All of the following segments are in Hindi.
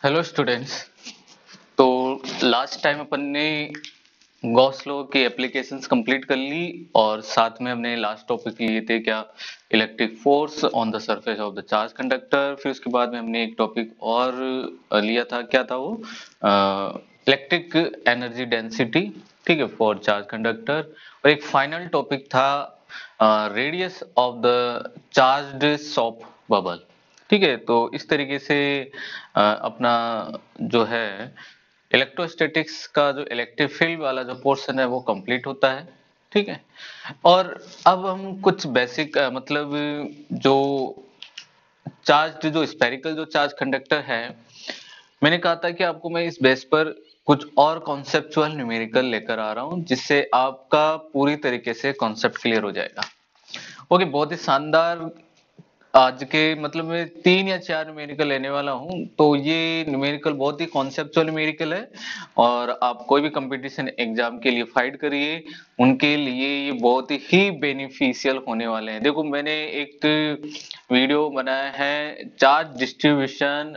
Hello students. तो लास्ट टाइम अपन ने गॉस लॉ की एप्लीकेशंस कंप्लीट कर ली और साथ में हमने लास्ट टॉपिक लिए थे क्या, electric force on the surface of the charge conductor. फिर उसके बाद में हमने एक टॉपिक और लिया था, क्या था वो, इलेक्ट्रिक एनर्जी डेंसिटी, ठीक है, फॉर चार्ज कंडक्टर। और एक फाइनल टॉपिक था radius of the charged shop bubble. ठीक है, तो इस तरीके से अपना जो है इलेक्ट्रोस्टैटिक्स का जो इलेक्ट्रिक फील्ड वाला जो पोर्शन है वो कंप्लीट होता है। ठीक है, और अब हम कुछ बेसिक मतलब जो चार्ज जो स्पेरिकल जो चार्ज कंडक्टर है, मैंने कहा था कि आपको मैं इस बेस पर कुछ और कॉन्सेप्चुअल न्यूमेरिकल लेकर आ रहा हूं जिससे आपका पूरी तरीके से कॉन्सेप्ट क्लियर हो जाएगा। ओके, बहुत ही शानदार। आज के मतलब मैं 3 या 4 न्यूमेरिकल लेने वाला हूं, तो ये न्यूमेरिकल बहुत ही कॉन्सेप्चुअल न्यूमेरिकल है और आप कोई भी कंपटीशन एग्जाम के लिए फाइट करिए, उनके लिए ये बहुत ही बेनिफिशियल होने वाले हैं। देखो, मैंने एक वीडियो बनाया है charge distribution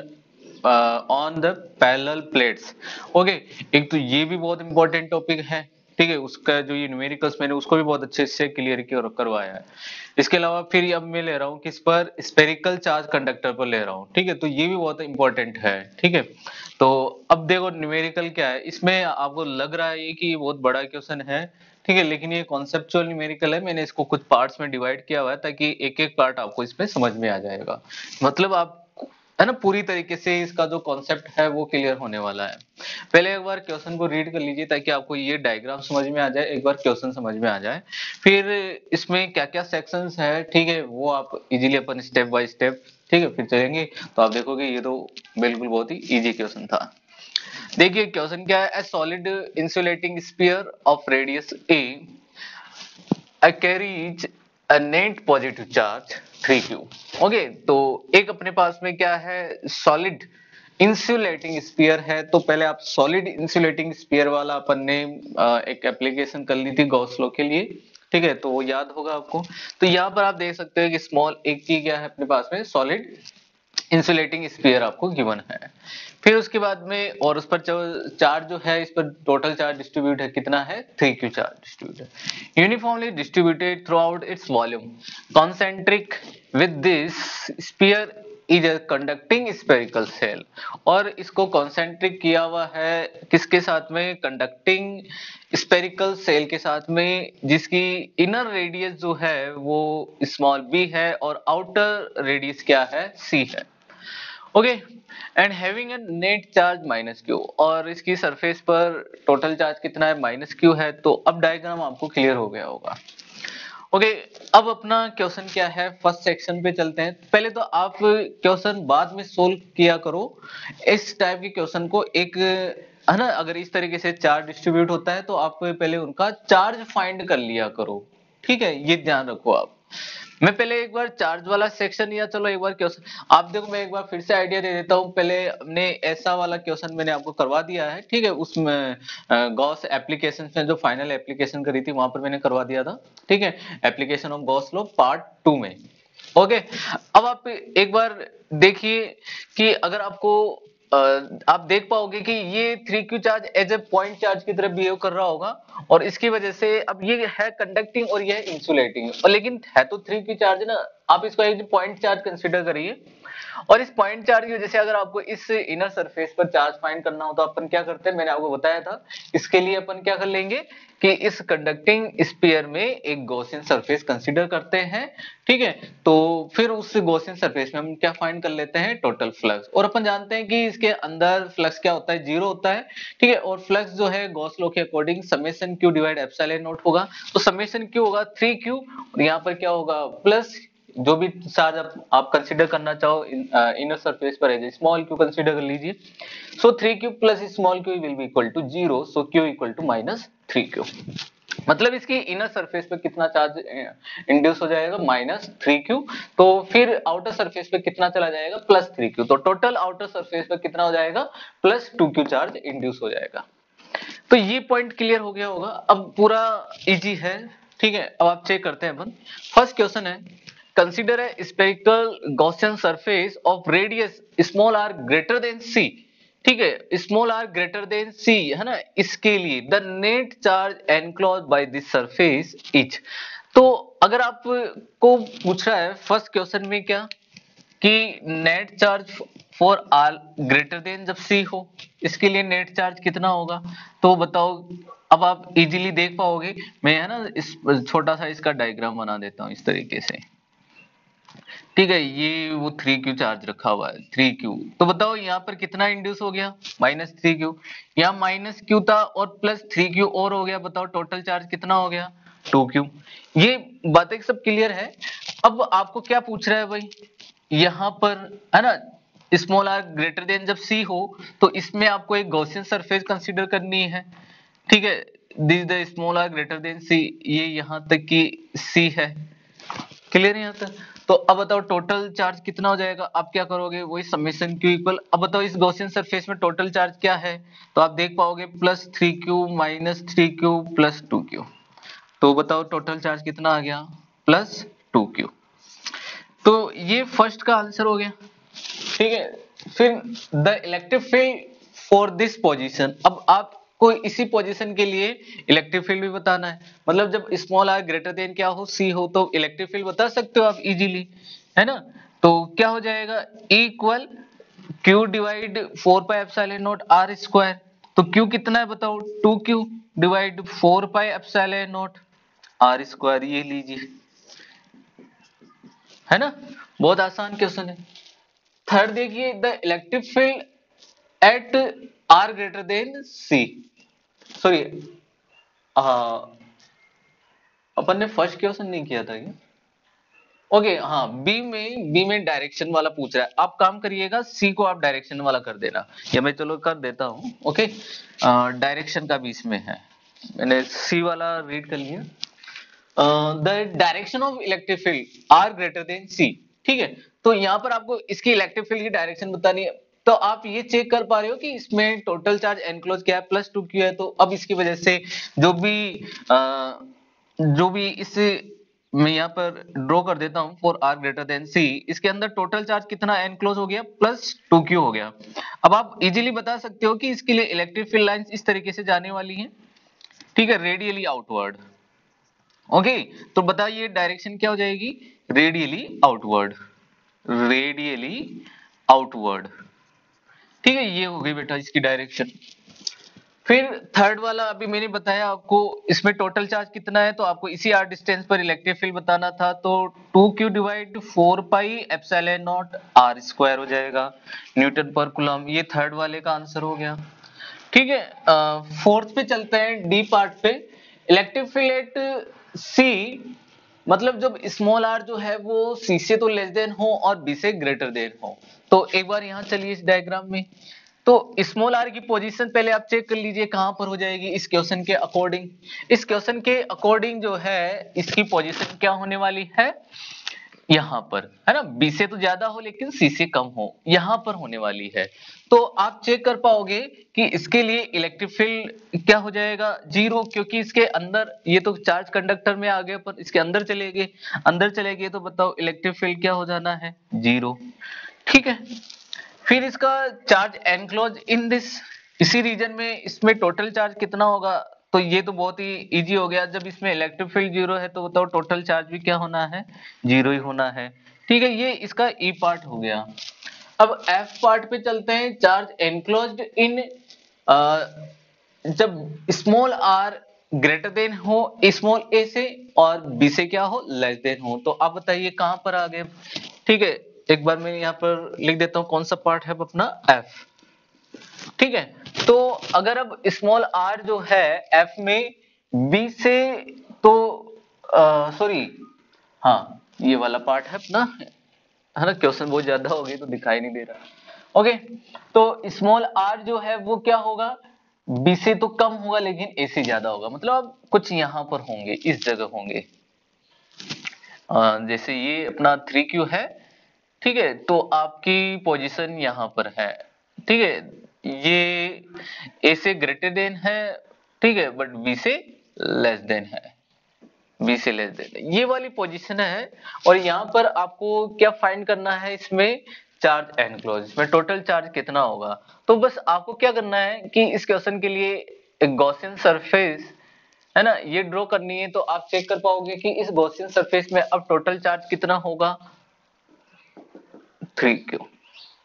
on the parallel plates. Okay, एक तो ये भी बहुत इंपॉर्टेंट टॉपिक है। ठीक है, उसका जो ये न्यूमेरिकल्स मैंने उसको भी बहुत अच्छे से क्लियर करवाया है। इसके अलावा फिर अब मैं ले रहा हूँ किस पर, स्पेरिकल चार्ज कंडक्टर पर ले रहा हूँ। ठीक है, तो ये भी बहुत इंपॉर्टेंट है। ठीक है, तो अब देखो न्यूमेरिकल क्या है, इसमें आपको लग रहा है कि ये बहुत बड़ा क्वेश्चन है। ठीक है, लेकिन ये कॉन्सेप्चुअल न्यूमेरिकल है। मैंने इसको कुछ पार्ट्स में डिवाइड किया हुआ है ताकि एक एक पार्ट आपको इसमें समझ में आ जाएगा। मतलब आप है ना, पूरी तरीके से इसका जो कॉन्सेप्ट है वो क्लियर होने वाला है। पहले एक बार क्वेश्चन को रीड कर लीजिए ताकि आपको ये डायग्राम समझ में आ जाए, एक बार क्वेश्चन समझ में आ जाए। फिर इसमें क्या क्या सेक्शंस है, ठीक है, वो आप easily upon step by step, ठीक है, फिर चलेंगे तो आप देखोगे ये तो बिल्कुल बहुत ही इजी क्वेश्चन था। देखिए क्वेश्चन क्या है, ए solid insulating sphere of radius A carries a net positive charge 3q। Okay, तो एक अपने पास में क्या है, सॉलिड इंसुलेटिंग स्फीयर है। तो पहले आप सॉलिड इंसुलेटिंग स्फीयर वाला अपन ने एक एप्लीकेशन कर ली थी गॉस लॉ के लिए। ठीक है, तो वो याद होगा आपको। तो यहाँ पर आप देख सकते हो कि स्मॉल एक की क्या है अपने पास में, सॉलिड इंसुलेटिंग स्फीयर आपको गिवन है। फिर उसके बाद में और उस पर चार्ज जो है, इस पर टोटल चार्ज डिस्ट्रीब्यूट है, कितना है, 3q चार्ज डिस्ट्रीब्यूट है, uniformly distributed throughout its volume, concentric with this sphere is a conducting spherical shell. और इसको कॉन्सेंट्रिक किया हुआ है किसके साथ में, कंडक्टिंग स्पेरिकल सेल के साथ में, जिसकी इनर रेडियस जो है वो स्मॉल b है और आउटर रेडियस क्या है, c है। Okay, and having a net charge minus Q, और इसकी सरफेस पर टोटल चार्ज कितना है, माइनस क्यू है। तो अब डायग्राम आपको क्लियर हो गया होगा। ओके, अब अपना क्वेश्चन क्या है, फर्स्ट सेक्शन पे चलते हैं। पहले तो आप क्वेश्चन बाद में सोल्व किया करो। इस टाइप के क्वेश्चन को एक है ना, अगर इस तरीके से चार्ज डिस्ट्रीब्यूट होता है तो आप पहले उनका चार्ज फाइंड कर लिया करो। ठीक है, ये ध्यान रखो आप। मैं पहले एक बार चार्ज वाला सेक्शन, या चलो एक बार क्वेश्चन आप देखो, मैं एक बार फिर से आइडिया दे देता हूँ। पहले हमने ऐसा वाला क्वेश्चन मैंने आपको करवा दिया है, ठीक है, उसमें गॉस एप्लीकेशन में जो फाइनल एप्लीकेशन करी थी वहां पर मैंने करवा दिया था। ठीक है, application of Gauss law part 2 में। ओके, अब आप एक बार देखिए कि अगर आपको आप देख पाओगे कि ये 3q charge as a point charge की तरह बिहेव कर रहा होगा, और इसकी वजह से अब ये है कंडक्टिंग और ये है इंसुलेटिंग, और लेकिन है तो 3q चार्ज ना। आप इसको एक पॉइंट चार्ज कंसीडर करिए, और इस पॉइंट चार्ज की वजह से अगर आपको इस इनर सरफेस पर चार्ज फाइंड करना हो तो अपन क्या करते हैं, मैंने आपको बताया था। इसके लिए अपन क्या कर लेंगे कि इस कंडक्टिंग स्फीयर में एक गॉसियन सरफेस कंसीडर करते हैं। ठीक है, तो फिर उस गॉसियन सरफेस में हम क्या फाइंड कर लेते हैं, टोटल फ्लक्स। और अपन जानते हैं कि इसके अंदर फ्लक्स क्या होता है, जीरो होता है। ठीक है, और फ्लक्स जो है गॉस लॉ के according summation Q divide epsilon not होगा। तो समेशन क्यू होगा 3q, और यहाँ पर क्या होगा, प्लस जो भी चार्ज आप कंसीडर करना चाहो इनर सरफेस पर है, स्मॉल क्यू कंसीडर कर लीजिए। So 3q plus small q will be equal to 0, so q equal to minus 3q। मतलब इसकी इनर सरफेस पे कितना चार्ज इंड्यूस हो जाएगा, -3q। तो फिर आउटर सरफेस पे कितना चला जाएगा, +3q। तो टोटल आउटर सरफेस पे कितना हो जाएगा, +2q चार्ज इंड्यूस हो जाएगा। तो ये पॉइंट क्लियर हो गया होगा। अब पूरा इजी है। ठीक है, अब आप चेक करते हैं अपन। फर्स्ट क्वेश्चन है, consider a spherical Gaussian surface of radius small r greater than c ठीक है, स्मॉल आर ग्रेटर देन सी, है ना, इसके लिए the net charge enclose by this surface is. तो अगर आपको पूछ रहा है फर्स्ट क्वेश्चन में क्या कि net charge for r greater than जब सी हो, इसके लिए नेट चार्ज कितना होगा, तो बताओ। अब आप इजीली देख पाओगे, मैं है ना इस छोटा सा इसका डायग्राम बना देता हूं इस तरीके से। ठीक है, ये वो 3Q चार्ज रखा हुआ है 3Q, तो बताओ यहाँ पर कितना इंड्यूस हो गया -3Q, यहाँ -Q था और +3Q और हो गया, बताओ टोटल चार्ज कितना हो गया 2Q। ये बातें सब क्लियर है। अब आपको क्या पूछ रहा है भाई, यहाँ पर है ना स्मॉल आर ग्रेटर देन जब सी हो, तो इसमें आपको एक गॉसियन सरफेस कंसीडर करनी है। ठीक है, this the small r greater than c, ये यहाँ तक की सी है, क्लियर है यहाँ तक। तो अब बताओ टोटल चार्ज कितना हो जाएगा, आप क्या करोगे, वही समेशन क्यू इक्वल, अब बताओ इस गॉसियन सरफेस में टोटल चार्ज क्या है, तो आप देख पाओगे +3Q -3Q +2Q, तो बताओ टोटल चार्ज कितना आ गया +2Q। तो ये फर्स्ट का आंसर हो गया। ठीक है, फिर the electric field for this position, अब आपको इसी पोजीशन के लिए इलेक्ट्रिक फील्ड भी बताना है, मतलब जब स्मॉल आर ग्रेटर देन क्या हो सी हो, तो इलेक्ट्रिक फील्ड बता सकते हो आप इजीली, है ना। तो क्या हो जाएगा, इक्वल Q डिवाइड 4πε0 r², तो Q कितना है बताओ 2Q डिवाइड 4πε0 r², ये लीजिए, है ना, बहुत आसान क्वेश्चन है। थर्ड देखिए, the electric field at r greater than c, sorry अपन ने फर्स्ट क्वेश्चन नहीं किया था क्या, ओके हाँ, बी में डायरेक्शन वाला पूछ रहा है, आप काम करिएगा सी को आप डायरेक्शन वाला कर देना, या मैं चलो कर देता हूं, ओके। डायरेक्शन का भी इसमें है, मैंने सी वाला रीड कर लिया। The direction of electric field r greater than c, ठीक है, तो यहां पर आपको इसकी इलेक्ट्रिक फील्ड की डायरेक्शन बतानी है, तो आप ये चेक कर पा रहे हो कि इसमें टोटल चार्ज एनक्लोज क्या है +2Q है, तो अब इसकी वजह से जो भी इस मैं यहाँ पर ड्रॉ कर देता हूं फॉर आर ग्रेटर देन सी, इसके अंदर टोटल चार्ज कितना एनक्लोज हो गया +2Q हो गया। अब आप इजीली बता सकते हो कि इसके लिए इलेक्ट्रिक फील्ड लाइंस इस तरीके से जाने वाली हैं, ठीक है, रेडियली आउटवर्ड, ओके। तो बताइए डायरेक्शन क्या हो जाएगी, रेडियली आउटवर्ड, रेडियली आउटवर्ड, ठीक है, ये हो गई बेटा इसकी डायरेक्शन। फिर थर्ड वाला अभी मैंने बताया आपको, इसमें टोटल चार्ज कितना है, तो आपको इसी आर डिस्टेंस पर इलेक्ट्रिक फील्ड बताना था, तो 2Q डिवाइड 4πε0 r² हो जाएगा न्यूटन पर कूलम, ये थर्ड वाले का आंसर हो गया। ठीक है, फोर्थ पे चलते हैं, डी पार्ट पे, इलेक्ट्रिक फील्ड एट सी, मतलब जब स्मॉल आर जो है वो सी से तो लेस देन हो और बी से ग्रेटर देन हो, तो एक बार यहां चलिए इस डायग्राम में, तो स्मॉल आर की पोजीशन पहले आप चेक कर लीजिए कहां पर हो जाएगी इस क्वेश्चन के अकॉर्डिंग। इस क्वेश्चन के अकॉर्डिंग जो है इसकी पोजीशन क्या होने वाली है, यहां पर, है ना, बी से तो ज्यादा हो लेकिन सी से कम हो, यहां पर होने वाली है। तो आप चेक कर पाओगे कि इसके लिए इलेक्ट्रिक फील्ड क्या हो जाएगा 0, क्योंकि इसके अंदर ये तो चार्ज कंडक्टर में आ गए, पर इसके अंदर चले गए तो बताओ इलेक्ट्रिक फील्ड क्या हो जाना है 0, ठीक है। फिर इसका चार्ज एनक्लोज इन दिस, इसी रीजन में इसमें टोटल चार्ज कितना होगा, तो ये तो बहुत ही इजी हो गया, जब इसमें इलेक्ट्रिक फील्ड 0 है तो बताओ टोटल चार्ज भी क्या होना है 0 ही होना है, ठीक है, ये इसका ई पार्ट हो गया। अब एफ पार्ट पे चलते हैं, चार्ज एनक्लोज्ड इन, जब स्मॉल आर ग्रेटर देन हो स्मॉल ए से और बी से क्या हो लेस देन हो, तो आप बताइए कहां पर आ गए, ठीक है, एक बार मैं यहाँ पर लिख देता हूं कौन सा पार्ट है अपना एफ, ठीक है। तो अगर अब स्मॉल आर जो है एफ में बी से, तो सॉरी, हाँ ये वाला पार्ट है अपना, है ना, क्वेश्चन बहुत ज्यादा हो गए तो दिखाई नहीं दे रहा, ओके। तो स्मॉल आर जो है वो क्या होगा, बी से तो कम होगा लेकिन ए से ज्यादा होगा, मतलब अब कुछ यहां पर होंगे, इस जगह होंगे, जैसे ये अपना 3Q है, ठीक है, तो आपकी पोजीशन यहां पर है, ठीक है, ये ए से ग्रेटर देन है, ठीक है, बट बी से लेस देन है, बी से लेस देन, ये वाली पोजीशन है। और यहां पर आपको क्या फाइंड करना है, इसमें चार्ज एनक्लोज, इसमें टोटल चार्ज कितना होगा। तो बस आपको क्या करना है कि इस क्वेश्चन के लिए एक गॉसियन सरफेस है ना ये ड्रॉ करनी है, तो आप चेक कर पाओगे कि इस गॉसियन सरफेस में अब टोटल चार्ज कितना होगा 3q।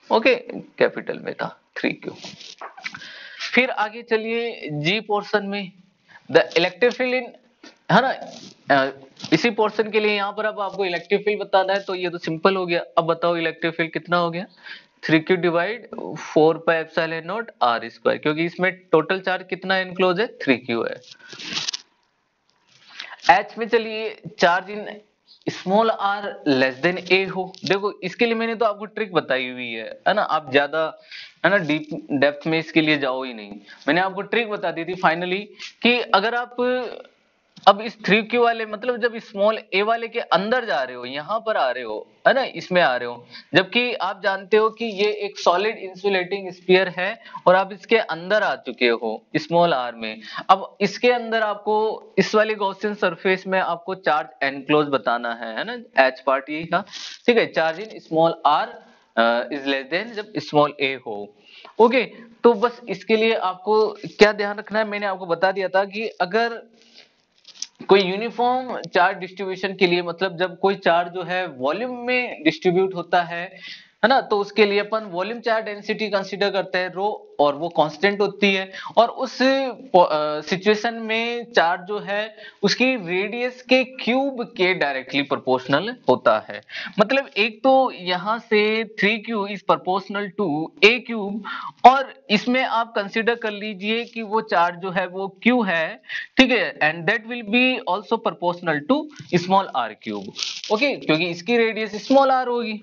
ओके, कैपिटल में था 3q। फिर आगे चलिए जी पोर्शन में, द इलेक्ट्रिक फील्ड इन, है ना इसी पोर्शन के लिए यहाँ पर अब आपको इलेक्ट्रिक फील्ड बताना है, तो ये तो सिंपल हो गया। अब बताओ इलेक्ट्रिक फील्ड कितना हो गया 3q divide 4 pi epsilon not r square, क्योंकि इसमें टोटल चार्ज कितना एनक्लोज है 3q है। H में चलिए charge in small r less than a हो। देखो इसके लिए मैंने तो आपको ट्रिक बताई हुई है ना, आप ज्यादा है ना डीप डेप्थ में इसके लिए जाओ ही नहीं, मैंने आपको ट्रिक बता दी थी फाइनली कि अगर आप अब इस 3q वाले मतलब जब स्मॉल a वाले के अंदर जा रहे हो, यहां पर आ रहे हो है ना, इसमें आ रहे हो, जबकि आप जानते हो कि ये एक सॉलिड इंसुलेटिंग स्फीयर है और आप इसके अंदर आ चुके हो स्मॉल r में। अब इसके अंदर आपको इस वाले गॉसियन सरफेस में आपको चार्ज एनक्लोज बताना है ना, एच पार्ट यही था, ठीक है। Charge in small r is less than जब स्मॉल a हो। ओके, तो बस इसके लिए आपको क्या ध्यान रखना है, मैंने आपको बता दिया था कि अगर कोई यूनिफॉर्म चार्ज डिस्ट्रीब्यूशन के लिए, मतलब जब कोई चार्ज जो है वॉल्यूम में डिस्ट्रीब्यूट होता है ना, तो उसके लिए upon volume charge density consider करते हैं रो, और वो कांस्टेंट होती है, और उस सिचुएशन में चार्ज जो है उसकी रेडियस के क्यूब के डायरेक्टली प्रोपोर्शनल होता है। मतलब एक तो यहां से 3q is proportional to a cube, और इसमें आप कंसीडर कर लीजिए कि वो चार्ज जो है वो q है, ठीक है, and that will be also proportional to small r cube. Okay, क्योंकि इसकी रेडियस स्मॉल r होगी,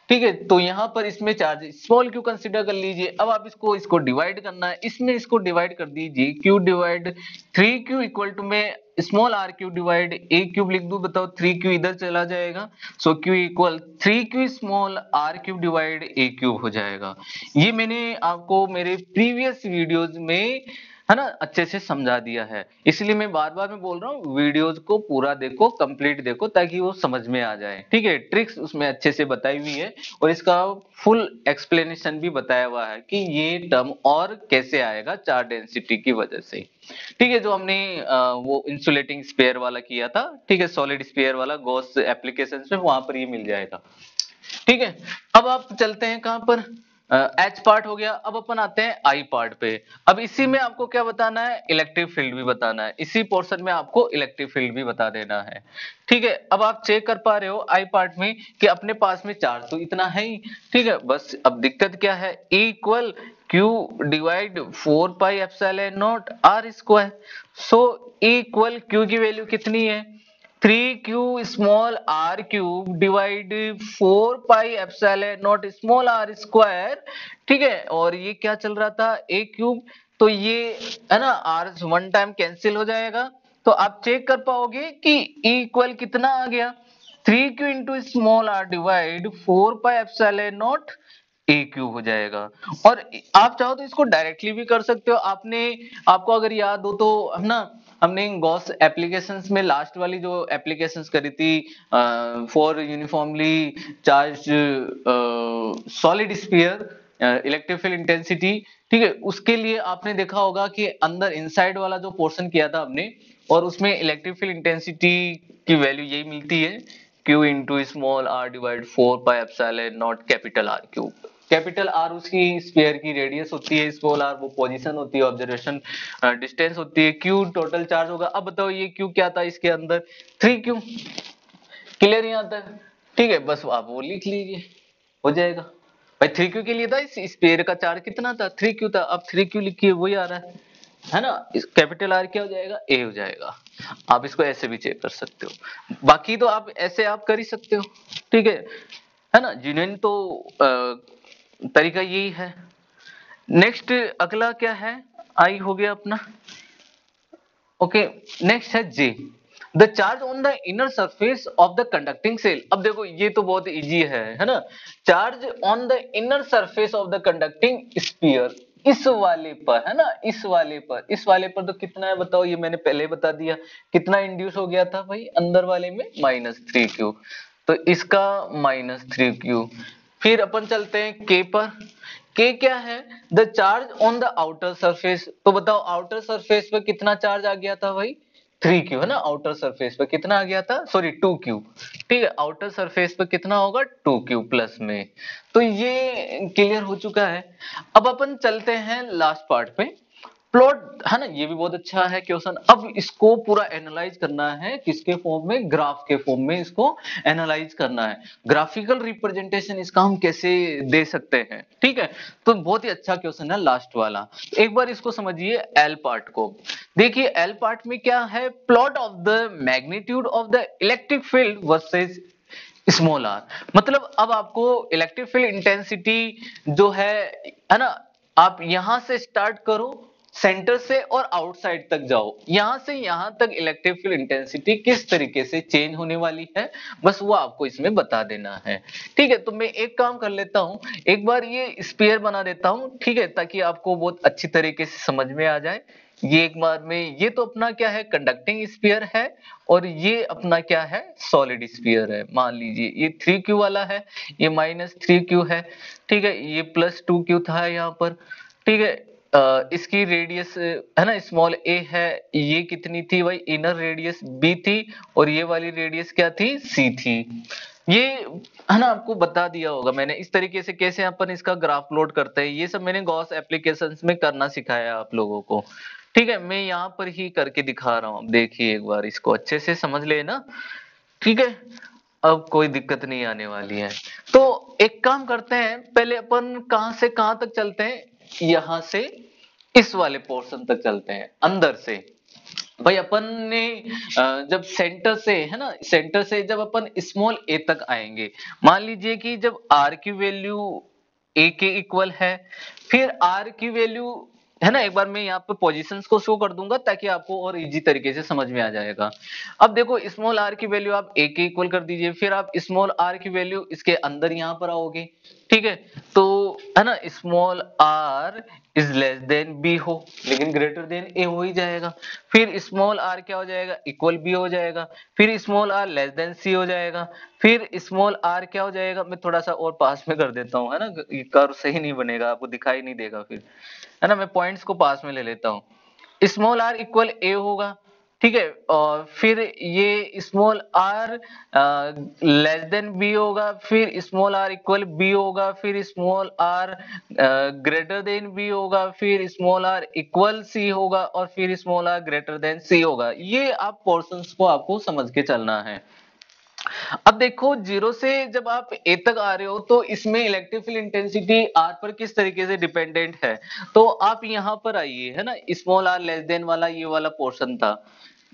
ठीक है। तो यहां पर इसमें चार्ज स्मॉल q कंसीडर कर लीजिए। अब आप इसको डिवाइड करना है, इसमें इसको डिवाइड कर दीजिए, q divide 3q equal to में small r cube divide a cube लिख दूं, बताओ 3q इधर चला जाएगा, so q equal 3q small r cube divide a cube हो जाएगा। ये मैंने आपको मेरे प्रीवियस वीडियोस में है ना अच्छे से समझा दिया है, इसलिए मैं बार बार मैं बोल रहा हूँ वीडियोस को पूरा देखो, कंप्लीट देखो, ताकि वो समझ में आ जाए, ठीक है। ट्रिक्स उसमें अच्छे से बताई हुई है और इसका फुल एक्सप्लेनेशन भी बताया हुआ है कि ये टर्म और कैसे आएगा चार्ज डेंसिटी की वजह से, ठीक है। जो हमने वो इंसुलेटिंग स्फीयर वाला किया था, ठीक है, सॉलिड स्फीयर वाला गॉस एप्लीकेशन में, वहां पर ये मिल जाएगा, ठीक है। अब आप चलते हैं कहां पर, एच पार्ट हो गया, अब अपन आते हैं आई पार्ट पे। अब इसी में आपको क्या बताना है, इलेक्ट्रिक फील्ड भी बताना है, इसी पोर्शन में आपको इलेक्ट्रिक फील्ड भी बता देना है, ठीक है। अब आप चेक कर पा रहे हो आई पार्ट में कि अपने पास में चार्ज तो इतना है ही, ठीक है। बस अब दिक्कत क्या है, E equal q divide 4 pi epsilon naught r square, so E equal q की वैल्यू कितनी है 3q small r cube divide 4 pi epsilon naught small r square, ठीक है। और ये क्या चल रहा था a क्यूब, तो ये है ना r वन टाइम कैंसिल हो जाएगा, तो आप चेक कर पाओगे कि E इक्वल कितना आ गया 3q into small r divide 4 pi epsilon not a cube हो जाएगा। और आप चाहो तो इसको डायरेक्टली भी कर सकते हो, आपको अगर याद हो तो है ना, हमने गॉस एप्लीकेशंस में लास्ट वाली जो एप्लीकेशंस करी थी for uniformly charge solid sphere electric field intensity, ठीक है, उसके लिए आपने देखा होगा कि अंदर इनसाइड वाला जो पोर्शन किया था हमने, और उसमें इलेक्ट्रिक फील्ड इंटेंसिटी की वैल्यू यही मिलती है q into small r divide 4 pi epsilon not capital R cube. Capital R उसकी स्फीयर की रेडियस होती है, स्मॉल r वो पोजीशन होती है, ऑब्जर्वेशन डिस्टेंस होती है, q टोटल चार्ज होगा। अब बताओ ये q क्या था इसके अंदर 3q, क्लियर यहाँ तक, ठीक है। बस आप वो लिख लीजिए, हो जाएगा भाई। 3q के लिए था इस स्फीयर का चार्ज कितना था 3q था, अब 3q लिखिए वही आ रहा है ना, कैपिटल R क्या हो जाएगा a हो जाएगा। आप इसको ऐसे भी चेक कर सकते हो, बाकी तो आप ऐसे आप कर ही सकते हो, ठीक है ना। जिन्हें तो तरीका यही है। नेक्स्ट अगला क्या है, आई हो गया अपना, ओके। नेक्स्ट है J, the charge on the inner surface of the conducting shell. अब देखो ये तो बहुत इजी है ना, charge on the inner surface of the conducting sphere, इस वाले पर है ना, इस वाले पर तो कितना है बताओ, ये मैंने पहले बता दिया कितना इंड्यूस हो गया था भाई अंदर वाले में -3q, तो इसका -3q, फिर अपन चलते हैं के पर। के क्या है? The charge on the outer surface. तो बताओ आउटर सरफेस पे कितना चार्ज आ गया था भाई? 3q है ना। आउटर सरफेस पे कितना आ गया था? Sorry 2q। ठीक है, आउटर सरफेस पे कितना होगा? 2q प्लस में। तो ये क्लियर हो चुका है। अब अपन चलते हैं लास्ट पार्ट पे। प्लॉट है ना, ये भी बहुत अच्छा है क्वेश्चन। अब इसको पूरा एनालाइज करना है किसके फॉर्म में? ग्राफ के फॉर्म में इसको एनालाइज करना है। ग्राफिकल रिप्रेजेंटेशन इसका हम कैसे दे सकते हैं? ठीक है, तो बहुत ही अच्छा क्वेश्चन है लास्ट वाला। एक बार इसको समझिए एल पार्ट को। देखिए एल पार्ट में क्या है? Plot of the magnitude of the electric field versus small r. मतलब अब आपको इलेक्ट्रिक फील्ड इंटेंसिटी जो है ना, आप यहां से स्टार्ट करो, सेंटर से और आउटसाइड तक जाओ, यहां से यहां तक इलेक्ट्रिक फील्ड इंटेंसिटी किस तरीके से चेंज होने वाली है, बस वो आपको इसमें बता देना है। ठीक है, तो मैं एक काम कर लेता हूं, एक बार ये स्फीयर बना देता हूं, ठीक है, ताकि आपको बहुत अच्छी तरीके से समझ में आ जाए। ये एक बार में, ये तो अपना क्या है? कंडक्टिंग स्फीयर है, और ये अपना क्या है? सॉलिड स्फीयर है। मान लीजिए ये 3q वाला है, ये -3q है। ठीक है, ये +2q था यहाँ पर। ठीक है, इसकी रेडियस है ना स्मॉल a है, ये कितनी थी भाई? इनर रेडियस b थी, और ये वाली रेडियस क्या थी? c थी। ये है ना आपको बता दिया होगा मैंने, इस तरीके से कैसे अपन इसका ग्राफ प्लॉट करते हैं, ये सब मैंने गॉस एप्लीकेशंस में करना सिखाया आप लोगों को। ठीक है, मैं यहाँ पर ही करके दिखा रहा हूँ, देखिए एक बार इसको अच्छे से समझ लेना। ठीक है, अब कोई दिक्कत नहीं आने वाली है। तो एक काम करते हैं, पहले अपन कहां से कहां तक चलते हैं? यहां से इस वाले पोर्शन तक चलते हैं, अंदर से। भाई अपन ने जब सेंटर से है ना, सेंटर से जब अपन स्मॉल a तक आएंगे, मान लीजिए कि जब r की वैल्यू a के इक्वल है, फिर r की वैल्यू है ना, एक बार मैं यहाँ पे पोजीशंस को शो कर दूंगा ताकि आपको और इजी तरीके से समझ में आ जाएगा। अब देखो स्मॉल r की वैल्यू आप a के इक्वल कर दीजिए, फिर आप स्मॉल r की वैल्यू इसके अंदर यहाँ पर आओगे। ठीक है, तो है ना small r is less than b हो, लेकिन ग्रेटर देन a हो ही जाएगा। फिर स्मॉल r क्या हो जाएगा? इक्वल b हो जाएगा। फिर small r less than c हो जाएगा। फिर स्मॉल r क्या हो जाएगा? मैं थोड़ा सा और पास में कर देता हूँ, है ना, ये कर्व सही नहीं बनेगा, आपको दिखाई नहीं देगा फिर, है ना, मैं पॉइंट्स को पास में ले लेता हूँ। स्मॉल r इक्वल a होगा। ठीक है, और फिर ये small r less than b होगा, फिर स्मॉल r इक्वल b होगा, फिर small r greater than b होगा, फिर स्मॉल r इक्वल c होगा, और फिर small r greater than c होगा। ये आप पोर्शंस को आपको समझ के चलना है। अब देखो जीरो से जब आप ए तक आ रहे हो, तो इसमें इलेक्ट्रिक फील्ड इंटेंसिटी आर पर किस तरीके से डिपेंडेंट है? तो आप यहां पर आइए, है ना, स्मॉल आर लेस देन वाला ये वाला पोर्शन था।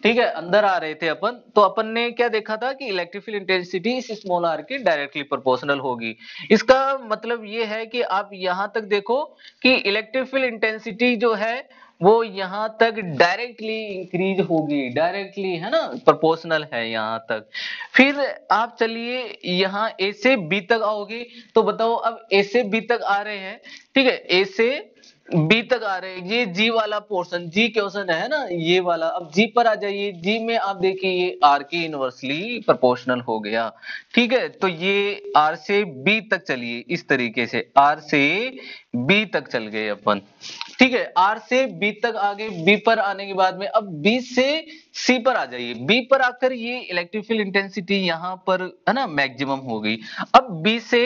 ठीक है, अंदर आ रहे थे अपन, तो अपन ने क्या देखा था कि इलेक्ट्रिक फील्ड इंटेंसिटी इस स्मॉल आर के डायरेक्टली प्रोपोर्शनल होगी। इसका मतलब ये है कि आप यहां तक देखो कि इलेक्ट्रिक फील्ड इंटेंसिटी जो है वो यहां तक डायरेक्टली इंक्रीज होगी, डायरेक्टली, है ना, प्रोपोर्शनल है यहां तक। फिर आप चलिए यहाँ ए से बी तक आओगे, तो बताओ अब ए से बी तक आ रहे हैं, ठीक है, ए से बी तक आ रहे हैं, ये जी वाला पोर्शन, जी क्वेश्चन है ना ये वाला। अब जी पर आ जाइए, जी में आप देखिए ये आर के इनवर्सली प्रोपोर्शनल हो गया। ठीक है, तो ये आर से बी तक चलिए, इस तरीके से आर से बी तक चल गए अपन। ठीक है, आर से बी तक आगे, बी पर आने के बाद में अब बी से सी पर आ जाइए। बी पर आकर ये इलेक्ट्रिक फील्ड इंटेंसिटी यहां पर है ना मैक्सिमम हो गई। अब बी से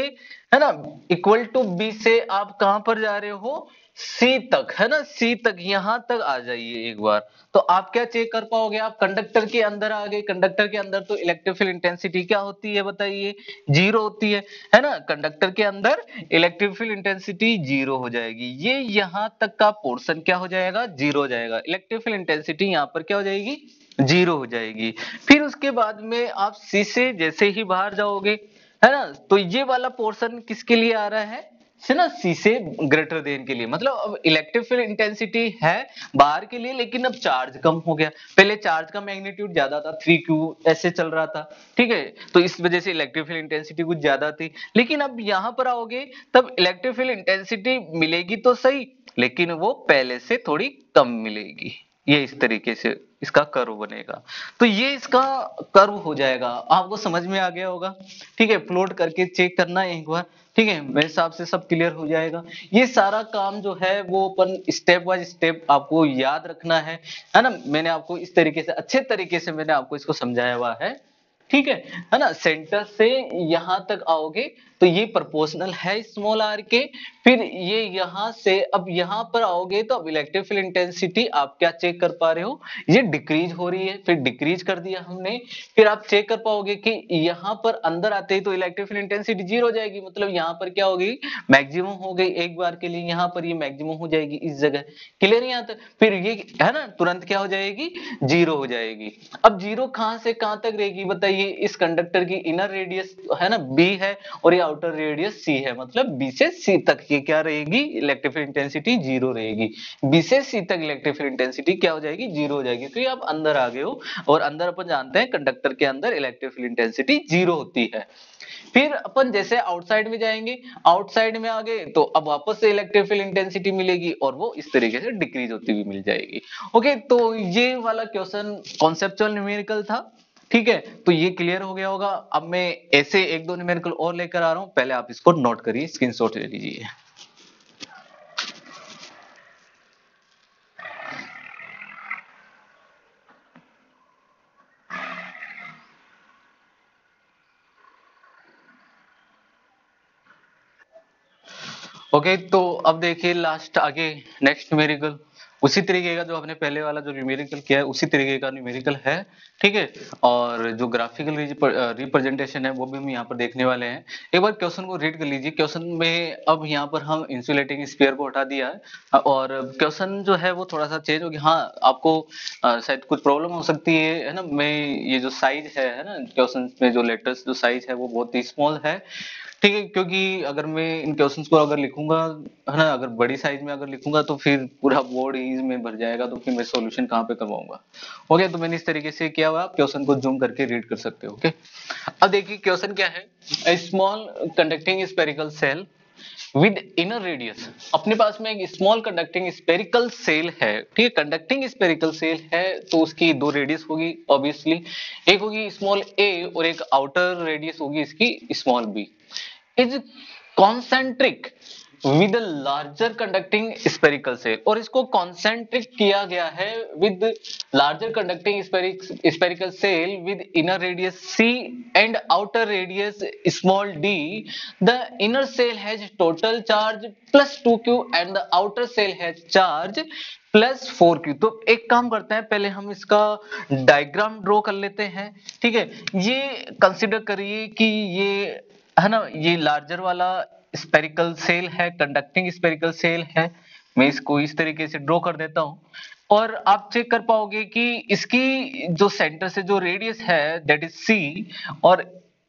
है ना इक्वल टू बी से आप कहां पर जा रहे हो? सी तक, है ना, सी तक, यहां तक आ जाइए एक बार। तो आप क्या चेक कर पाओगे? आप कंडक्टर के अंदर आ गए, कंडक्टर के अंदर तो इलेक्ट्रिक फील्ड इंटेंसिटी क्या होती है बताइए? जीरो होती है ना, कंडक्टर के अंदर इलेक्ट्रिक फील्ड इंटेंसिटी जीरो हो जाएगी। ये यहां तक का पोर्शन क्या हो जाएगा? जीरो हो जाएगा। इलेक्ट्रिक फील्ड इंटेंसिटी यहां पर क्या हो जाएगी? जीरो हो जाएगी। फिर उसके बाद में आप सी से जैसे ही बाहर जाओगे, है ना, तो ये वाला पोर्शन किसके लिए आ रहा है ना, सी से ग्रेटर देन के लिए। मतलब अब इलेक्ट्रिक फील्ड इंटेंसिटी है बाहर के लिए, लेकिन अब चार्ज कम हो गया। पहले चार्ज का मैग्नीट्यूड ज्यादा था, 3q ऐसे चल रहा था। ठीक है, तो इस वजह से इलेक्ट्रिक फील्ड इंटेंसिटी कुछ ज्यादा थी, लेकिन अब यहां पर आओगे तब इलेक्ट्रिक फील्ड इंटेंसिटी मिलेगी तो सही, लेकिन वो पहले से थोड़ी कम मिलेगी। ये इस तरीके से इसका कर्व बनेगा। तो ये इसका कर्व हो जाएगा, आपको समझ में आ गया होगा। ठीक है, प्लॉट करके चेक करना है एक बार। ठीक है, मेरे हिसाब से सब क्लियर हो जाएगा। ये सारा काम जो है वो अपन स्टेप बाय स्टेप आपको याद रखना है ना। मैंने आपको इस तरीके से, अच्छे तरीके से मैंने आपको इसको समझाया हुआ ठीक है ना। सेंटर से यहां तक आओगे तो ये प्रोपोर्शनल है स्मॉल आर के। फिर ये यहां से अब यहां पर आओगे तो अब इलेक्ट्रिक फील्ड इंटेंसिटी आप क्या चेक कर पा रहे हो, ये डिक्रीज हो रही है, फिर डिक्रीज कर दिया हमने। फिर आप चेक कर पाओगे कि यहां पर अंदर आते ही तो इलेक्ट्रिक फील्ड इंटेंसिटी जीरो हो जाएगी, मतलब यहां पर क्या होगी, मैक्सिमम हो गई एक बार के लिए, यहां पर ये मैक्सिमम हो जाएगी इस जगह। क्लियर यहां तक? फिर ये है ना तुरंत क्या हो जाएगी, जीरो हो जाएगी। अब जीरो कहां से कहां तक रहेगी बताइए, इस कंडक्टर की इनर रेडियस है ना बी है और ये आउटर रेडियस सी है, मतलब बी से सी तक ये क्या रहेगी, इलेक्ट्रिक फील्ड इंटेंसिटी जीरो रहेगी। बी से सी तक इलेक्ट्रिक फील्ड इंटेंसिटी क्या हो जाएगी, जीरो हो जाएगी। तो ये आप अंदर आ गए हो, और अंदर अपन जानते हैं कंडक्टर के अंदर इलेक्ट्रिक फील्ड इंटेंसिटी जीरो होती है। फिर अपन जैसे आउटसाइड में जाएंगे, आउटसाइड में आ गए तो अब वापस से इलेक्ट्रिक फील्ड इंटेंसिटी मिलेगी और वो इस तरीके से डिक्रीज होती हुई मिल जाएगी। ओके, तो ये वाला क्वेश्चन कॉन्सेप्चुअल न्यूमेरिकल था। ठीक है, तो ये क्लियर हो गया होगा। अब मैं ऐसे एक दो न्यूमेरिकल और लेकर आ रहा हूं, पहले आप इसको नोट करिए, स्क्रीनशॉट ले लीजिए। ओके, तो अब देखिए लास्ट आगे नेक्स्ट न्यूमेरिकल उसी तरीके का जो हमने पहले वाला जो न्यूमेरिकल किया है उसी तरीके का न्यूमेरिकल है। ठीक है, और जो ग्राफिकल रिप्रेजेंटेशन है वो भी हम यहाँ पर देखने वाले हैं। एक बार क्वेश्चन को रीड कर लीजिए। क्वेश्चन में अब यहाँ पर हम इंसुलेटिंग स्फीयर को हटा दिया है और क्वेश्चन जो है वो थोड़ा सा चेंज हो गया। हाँ, आपको शायद कुछ प्रॉब्लम हो सकती है ना। मैं ये जो साइज है ना क्वेश्चन में जो लेटर्स जो साइज है वो बहुत ही स्मॉल है। ठीक है, क्योंकि अगर मैं इन क्वेश्चंस को अगर लिखूंगा है ना, अगर बड़ी साइज में अगर लिखूंगा तो फिर पूरा बोर्ड इसमें भर जाएगा, तो फिर मैं सॉल्यूशन कहाँ पे करवाऊंगा। ओके, तो मैंने इस तरीके से किया हुआ, आप क्वेश्चन को जूम करके रीड कर सकते हो। ओके, अब देखिए क्वेश्चन क्या है। A small conducting spherical shell with inner radius, अपने पास में एक स्मॉल कंडक्टिंग स्पेरिकल सेल है। ठीक है, कंडक्टिंग स्पेरिकल सेल है तो उसकी दो रेडियस होगी ऑब्वियसली, एक होगी स्मॉल ए और एक आउटर रेडियस होगी इसकी small b. Is concentric with larger conducting spherical shell, और इसको कॉन्सेंट्रिक किया गया है with larger conducting spherical shell with inner radius c and outer radius small d. The inner shell has total charge plus 2q and the outer shell has charge plus 4q। तो एक काम करते हैं, पहले हम इसका डायग्राम ड्रॉ कर लेते हैं। ठीक है, ये कंसिडर करिए कि ये है ना, ये लार्जर वाला स्पेरिकल सेल है, कंडक्टिंग स्पेरिकल सेल है। मैं इसको इस तरीके से ड्रॉ कर देता हूं और आप चेक कर पाओगे कि इसकी जो सेंटर से जो रेडियस है दैट इज सी, और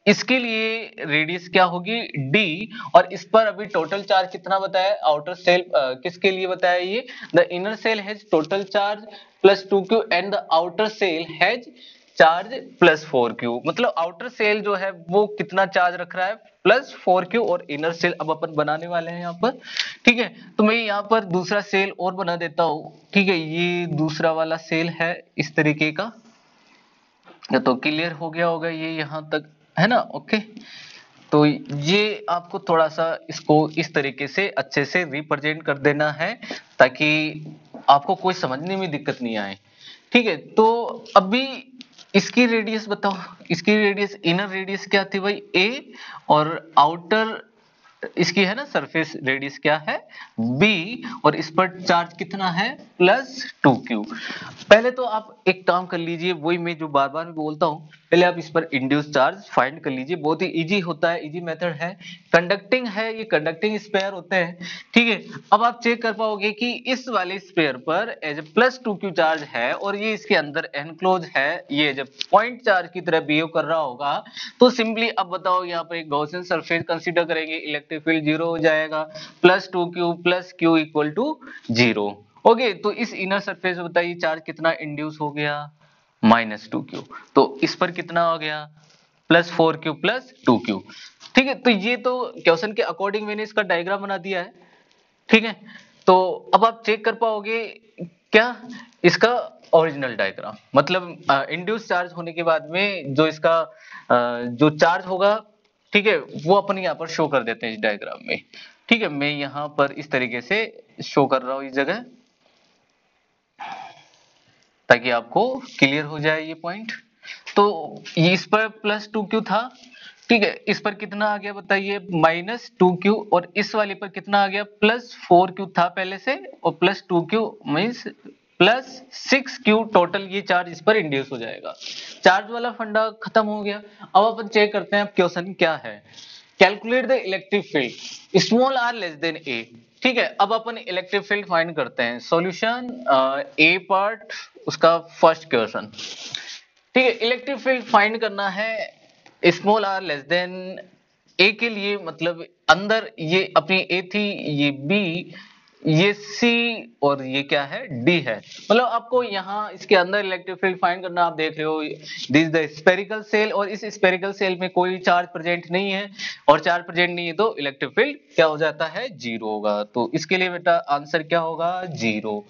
इसके लिए रेडियस क्या होगी डी, और इस पर अभी टोटल चार्ज कितना बताया आउटर सेल, किसके लिए बताया ये, the inner shell has total charge plus 2q and the outer shell has charge plus 4q। मतलब आउटर सेल जो है वो कितना चार्ज रख रहा है, प्लस 4q, और इनर सेल अब अपन बनाने वाले हैं यहाँ पर। ठीक है, तो मैं यहाँ पर दूसरा सेल और बना देता हूँ। ठीक है, ये दूसरा वाला सेल है इस तरीके का। तो क्लियर हो गया होगा ये यहाँ तक, है ना। ओके, तो ये आपको थोड़ा सा इसको इस तरीके से अच्छे से रिप्रेजेंट कर देना है ताकि आपको कोई समझने में दिक्कत नहीं आए। ठीक है, तो अभी इसकी रेडियस बताओ, इसकी रेडियस इनर रेडियस क्या थी भाई ए, और आउटर इसकी है ना सरफेस रेडियस क्या है बी, और इस पर चार्ज कितना है प्लस 2q। पहले तो आप एक काम कर लीजिए, वही मैं जो बार बार बोलता हूं, पहले आप इस पर इंड्यूस चार्ज फाइंड कर लीजिए। बहुत ही इजी होता है, इजी मेथड है, कंडक्टिंग है, ये कंडक्टिंग स्पेयर होते हैं। ठीक है, अब आप चेक कर पाओगे कि इस वाले स्पेयर पर एज प्लस 2q चार्ज है और ये इसके अंदर एनक्लोज है, ये जब पॉइंट चार्ज की तरह बिहेव कर रहा होगा तो सिंपली अब बताओ यहाँ पर एक गॉसियन सरफेस कंसीडर करेंगे, इलेक्ट्रिक फील्ड जीरो हो जाएगा, plus 2q plus q equal to zero. Okay, तो इस इनर सरफेस में बताइए चार्ज कितना इंड्यूस हो गया, माइनस 2q। तो इस पर कितना हो गया, प्लस 4q प्लस 2q। ठीक है, तो ये तो क्वेश्चन के अकॉर्डिंग मैंने इसका डायग्राम बना दिया है। ठीक है, तो अब आप चेक कर पाओगे क्या इसका ओरिजिनल डायग्राम, मतलब इंड्यूस चार्ज होने के बाद में जो इसका जो चार्ज होगा, ठीक है, वो अपन यहाँ पर शो कर देते हैं इस डायग्राम में। ठीक है, मैं यहाँ पर इस तरीके से शो कर रहा हूँ इस जगह, ताकि आपको क्लियर हो जाए ये पॉइंट। तो ये इस पर +2q था, ठीक है, इस पर कितना आ गया बताइए, -2q, और इस वाले पर कितना आ गया, +4q था पहले से, और +2q मीन्स +6q टोटल ये चार्ज इस पर इंड्यूस हो जाएगा। चार्ज वाला फंडा खत्म हो गया। अब अपन चेक करते हैं अब क्वेश्चन क्या है। Calculate the electric field small r less than a। ठीक है, अब अपन इलेक्ट्रिक फील्ड फाइंड करते हैं। सॉल्यूशन ए पार्ट, उसका फर्स्ट क्वेश्चन। ठीक है, इलेक्ट्रिक फील्ड फाइंड करना है स्मॉल r लेस देन ए के लिए, मतलब अंदर ये अपनी ए थी, ये बी, ये सी, और ये क्या है, डी है। मतलब आपको यहाँ इसके अंदर इलेक्ट्रिक फील्ड फाइंड करना, आप देख रहे हो दिस द स्फेरिकल सेल, और इस स्फेरिकल सेल में कोई चार्ज प्रेजेंट नहीं है, और चार्ज प्रेजेंट नहीं है तो इलेक्ट्रिक फील्ड क्या हो जाता है, जीरो होगा। तो इसके लिए बेटा आंसर क्या होगा, जीरो।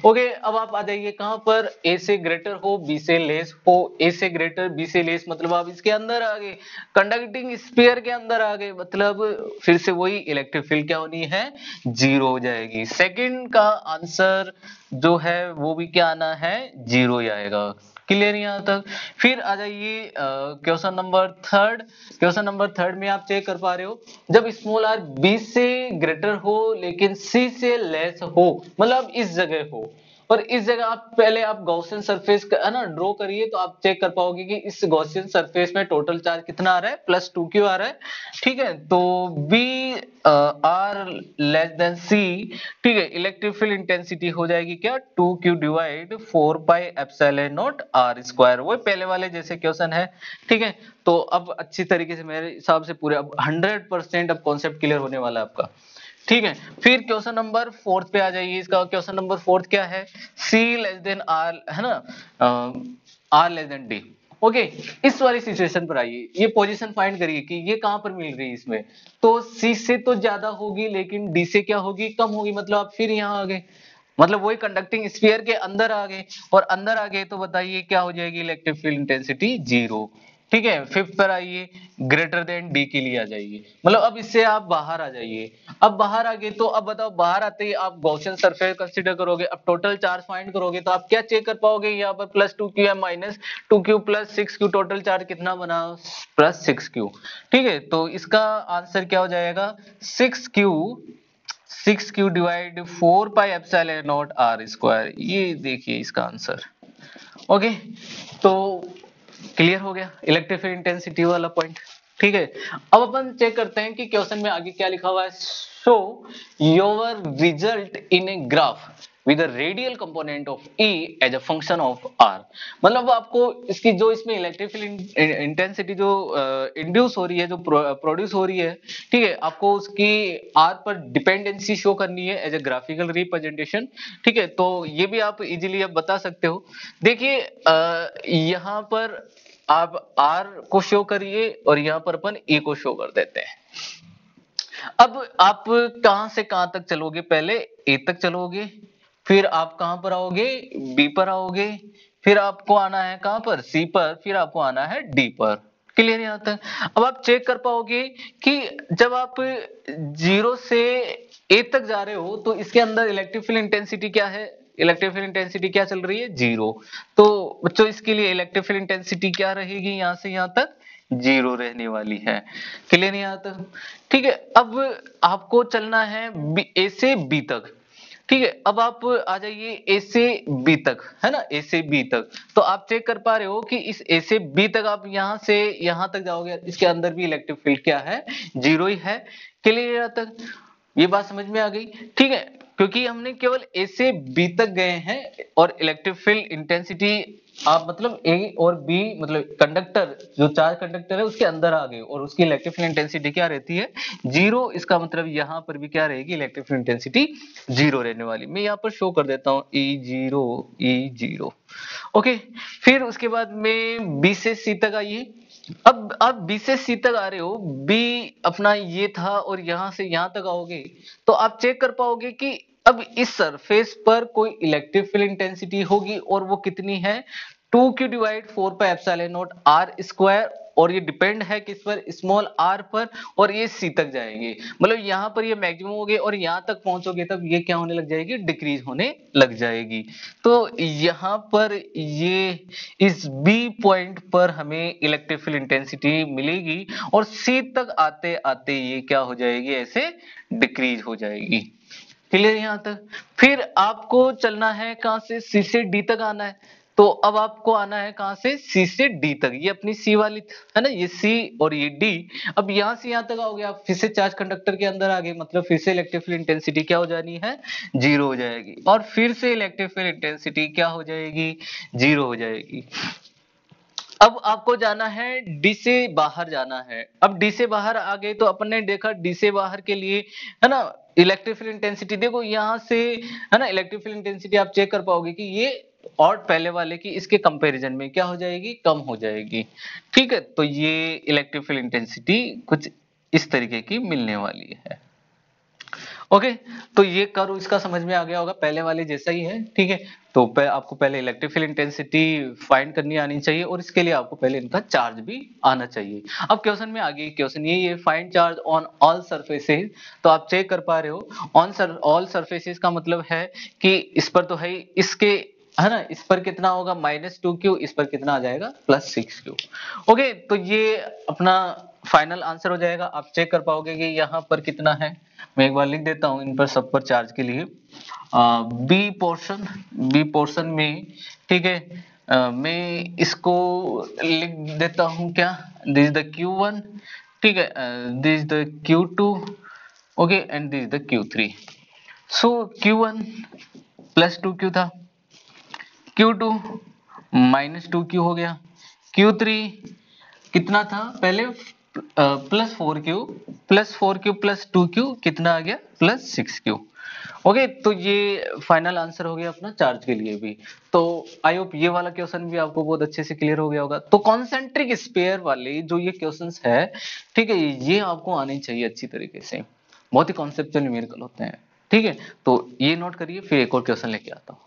ओके, अब आप आ जाइए कहां पर, ए से ग्रेटर हो बी से लेस हो, ए से ग्रेटर बी से लेस, मतलब आप इसके अंदर आ गए, कंडक्टिंग स्फीयर के अंदर आ गए, मतलब फिर से वही इलेक्ट्रिक फील्ड क्या होनी है, जीरो हो जाएगी। सेकंड का आंसर जो है वो भी क्या आना है, जीरो ही आएगा। क्लियर यहां तक। फिर आ जाइए question number third. Question number third में आप चेक कर पा रहे हो, जब स्मॉल आर बी से ग्रेटर हो लेकिन सी से लेस हो, मतलब इस जगह हो, और इस जगह आप पहले आप गॉसियन सरफेस है ना ड्रॉ करिए, तो आप चेक कर पाओगे कि इस गॉसियन सरफेस में टोटल चार्ज कितना आ रहा है, +2q आ रहा है। ठीक है, तो B are less then c, ठीक है, इलेक्ट्रिक फील्ड इंटेंसिटी हो जाएगी क्या, 2q डिवाइड 4πε0 r स्क्वायर, वो पहले वाले जैसे क्वेश्चन है। ठीक है, तो अब अच्छी तरीके से मेरे हिसाब से पूरे अब 100% अब कॉन्सेप्ट क्लियर होने वाला है आपका। ठीक है, फिर क्वेश्चन नंबर फोर्थ पे आ जाइए। इसका क्वेश्चन नंबर फोर्थ क्या है, सी लेस देन आर, है ना, r less than d. Okay, इस वाली सिचुएशन पर आइए, ये पोजीशन फाइंड करिए कि ये कहां पर मिल रही है इसमें। तो सी से तो ज्यादा होगी लेकिन डी से क्या होगी, कम होगी, मतलब आप फिर यहां आ गए, मतलब वही कंडक्टिंग स्फीयर के अंदर आ गए, और अंदर आ गए तो बताइए क्या हो जाएगी, इलेक्ट्रिक फील्ड इंटेंसिटी जीरो। ठीक है, फिफ्थ पर आइए, ग्रेटर देन डी के लिए आ जाइए, मतलब अब इससे आप बाहर आ जाइए। अब बाहर आ गए तो अब बताओ, बाहर आते ही आप गॉसियन सरफेस कंसीडर करोगे, अब टोटल चार्ज फाइंड करोगे, तो आप क्या चेक कर पाओगे, यहाँ पर +2q या -2q +6q, टोटल चार्ज कितना बना, +6q। ठीक है, तो इसका आंसर क्या हो जाएगा, 6q डिवाइड 4πε0 r स्क्वायर, ये देखिए इसका आंसर। ओके, तो क्लियर हो गया इलेक्ट्रिक फील्ड इंटेंसिटी वाला पॉइंट। ठीक है, अब अपन चेक करते हैं कि क्वेश्चन में आगे क्या लिखा हुआ है। Show your result in a graph with radial component of E as a function of R। मतलब आपको इसकी जो इसमें इलेक्ट्रिक फील्ड इंटेंसिटी जो इंड्यूस हो रही है, जो प्रोड्यूस हो रही है, ठीक है, आपको उसकी R पर डिपेंडेंसी शो करनी है एज अ ग्राफिकल रिप्रेजेंटेशन। ठीक है, तो ये भी आप इजीली अब बता सकते हो। देखिए यहाँ पर आप R को शो करिए और यहाँ पर अपन E को शो कर देते हैं। अब आप कहां से कहां तक चलोगे, पहले A तक चलोगे, फिर आप कहां पर आओगे, B पर आओगे, फिर आपको आना है कहां पर, C पर, फिर आपको आना है D पर। क्लियर यहां तक। अब आप चेक कर पाओगे कि जब आप 0 से A तक जा रहे हो तो इसके अंदर इलेक्ट्रिक फील्ड इंटेंसिटी क्या है, इलेक्ट्रिक फील्ड इंटेंसिटी क्या चल रही है, जीरो। तो बच्चों इसके लिए इलेक्ट्रिक फील्ड इंटेंसिटी क्या रहेगी, यहां से यहां तक जीरो रहने वाली है। क्लियर नहीं आता। ठीक है, अब आपको चलना है ए से बी तक। ठीक है, अब आप आ जाइए ए से बी तक, है ना, ए से बी तक। तो आप चेक कर पा रहे हो कि इस ए से बी तक आप यहां से यहां तक जाओगे, इसके अंदर भी इलेक्ट्रिक फील्ड क्या है, जीरो ही है। क्लियर यहाँ तक, ये बात समझ में आ गई। ठीक है, क्योंकि हमने केवल ए से बी तक गए हैं, और इलेक्ट्रिक फील्ड इंटेंसिटी आप मतलब ए और बी, मतलब कंडक्टर जो चार कंडक्टर है उसके अंदर आ गए, और उसकी इलेक्ट्रिक फील्ड इंटेंसिटी क्या रहती है, जीरो। इसका मतलब यहाँ पर भी क्या रहेगी, इलेक्ट्रिक फील्ड इंटेंसिटी जीरो रहने वाली। मैं यहाँ पर शो कर देता हूँ E0। ओके, फिर उसके बाद में बी से सी तक आइए। अब आप बी से सी तक आ रहे हो, बी अपना ये था और यहां से यहां तक आओगे, तो आप चेक कर पाओगे कि अब इस सरफेस पर कोई इलेक्ट्रिक फील्ड इंटेंसिटी होगी और वो कितनी है 2q divide 4 pi epsilon naught r square, और ये डिपेंड है किस पर, स्मॉल आर पर, और ये सी तक जाएंगे, मतलब यहां पर ये मैक्सिमम हो गए और यहां तक पहुंचोगे तब ये क्या होने लग जाएगी, डिक्रीज होने लग जाएगी। तो यहां पर ये इस बी पॉइंट पर हमें इलेक्ट्रिक फील्ड इंटेंसिटी मिलेगी और सी तक आते आते ये क्या हो जाएगी, ऐसे डिक्रीज हो जाएगी। क्लियर यहां तक? फिर आपको चलना है कहां से, सी से डी तक आना है। तो अब आपको आना है कहां से, सी से डी तक, ये अपनी सी वाली है ना, ये सी और ये डी। अब यहां से यहां तक आओगे आप, फिर से चार्ज कंडक्टर के अंदर आ गए, मतलब फिर से इलेक्ट्रिक फील्ड इंटेंसिटी क्या हो जानी है, जीरो हो जाएगी, और फिर से इलेक्ट्रिक फील्ड इंटेंसिटी क्या हो जाएगी, जीरो हो जाएगी। अब आपको जाना है डी से बाहर जाना है। अब डी से बाहर आ गए तो अपन ने देखा डी से बाहर के लिए है ना, इलेक्ट्रिक फील्ड इंटेंसिटी देखो यहां से है ना, इलेक्ट्रिक फील्ड इंटेंसिटी आप चेक कर पाओगे कि ये और पहले वाले की इसके कंपैरिजन में क्या हो जाएगी, कम हो जाएगी। ठीक है, तो ये इलेक्ट्रिक फील्ड इंटेंसिटी कुछ इस तरीके की मिलने वाली है। ओके, तो ये कर्व इसका समझ में आ गया होगा, पहले वाले जैसा ही है। ठीक है, तो आपको पहले इलेक्ट्रिक फील्ड इंटेंसिटी फाइंड करनी आनी चाहिए और इसके लिए आपको पहले इनका चार्ज भी आना चाहिए। अब क्वेश्चन में आगे क्वेश्चन ये find charge on all surfaces, तो आप चेक कर पा रहे हो ऑन ऑल सरफेसेस का मतलब है कि इस पर तो है इसके है ना, इस पर कितना होगा -2q, इस पर कितना आ जाएगा +6q। ओके, तो ये अपना फाइनल आंसर हो जाएगा। आप चेक कर पाओगे कि यहाँ पर कितना है, मैं एक बार लिख देता हूं इन पर सब पर चार्ज के लिए। बी पोर्शन में, ठीक है, मैं इसको लिख देता हूं क्या, दिस इज द Q1, ठीक है, this is the Q2, okay, and this is the Q3। So Q1 +2q था, Q2 -2q हो गया, Q3 कितना था पहले +4q, +2q कितना आ गया +6q। ओके, तो ये फाइनल आंसर हो गया अपना चार्ज के लिए भी। तो आई होप ये वाला क्वेश्चन भी आपको बहुत अच्छे से क्लियर हो गया होगा। तो कॉन्सेंट्रिक स्फीयर वाले जो ये क्वेश्चंस है, ठीक है, ये आपको आने चाहिए अच्छी तरीके से, बहुत ही कॉन्सेप्चुअल न्यूमेरिकल होते हैं। ठीक है, तो ये नोट करिए, फिर एक और क्वेश्चन लेके आता हूं।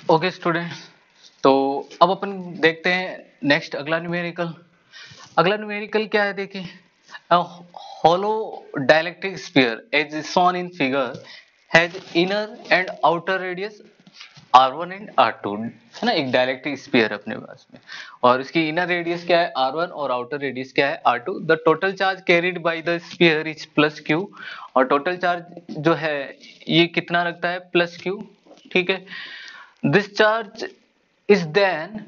ओके स्टूडेंट्स, तो अब अपन देखते हैं नेक्स्ट अगला न्यूमेरिकल। अगला न्यूमेरिकल क्या है, देखिए, hollow dielectric sphere as shown in figure has inner and outer radius R1 and R2, है ना, एक डायलेक्ट्रिक स्फीयर अपने पास में, और इसकी इनर रेडियस क्या है R1 और आउटर रेडियस क्या है R2। The total charge carried by the sphere is +q, और टोटल चार्ज जो है ये कितना रखता है +q। ठीक है, दिस चार्ज इज देन,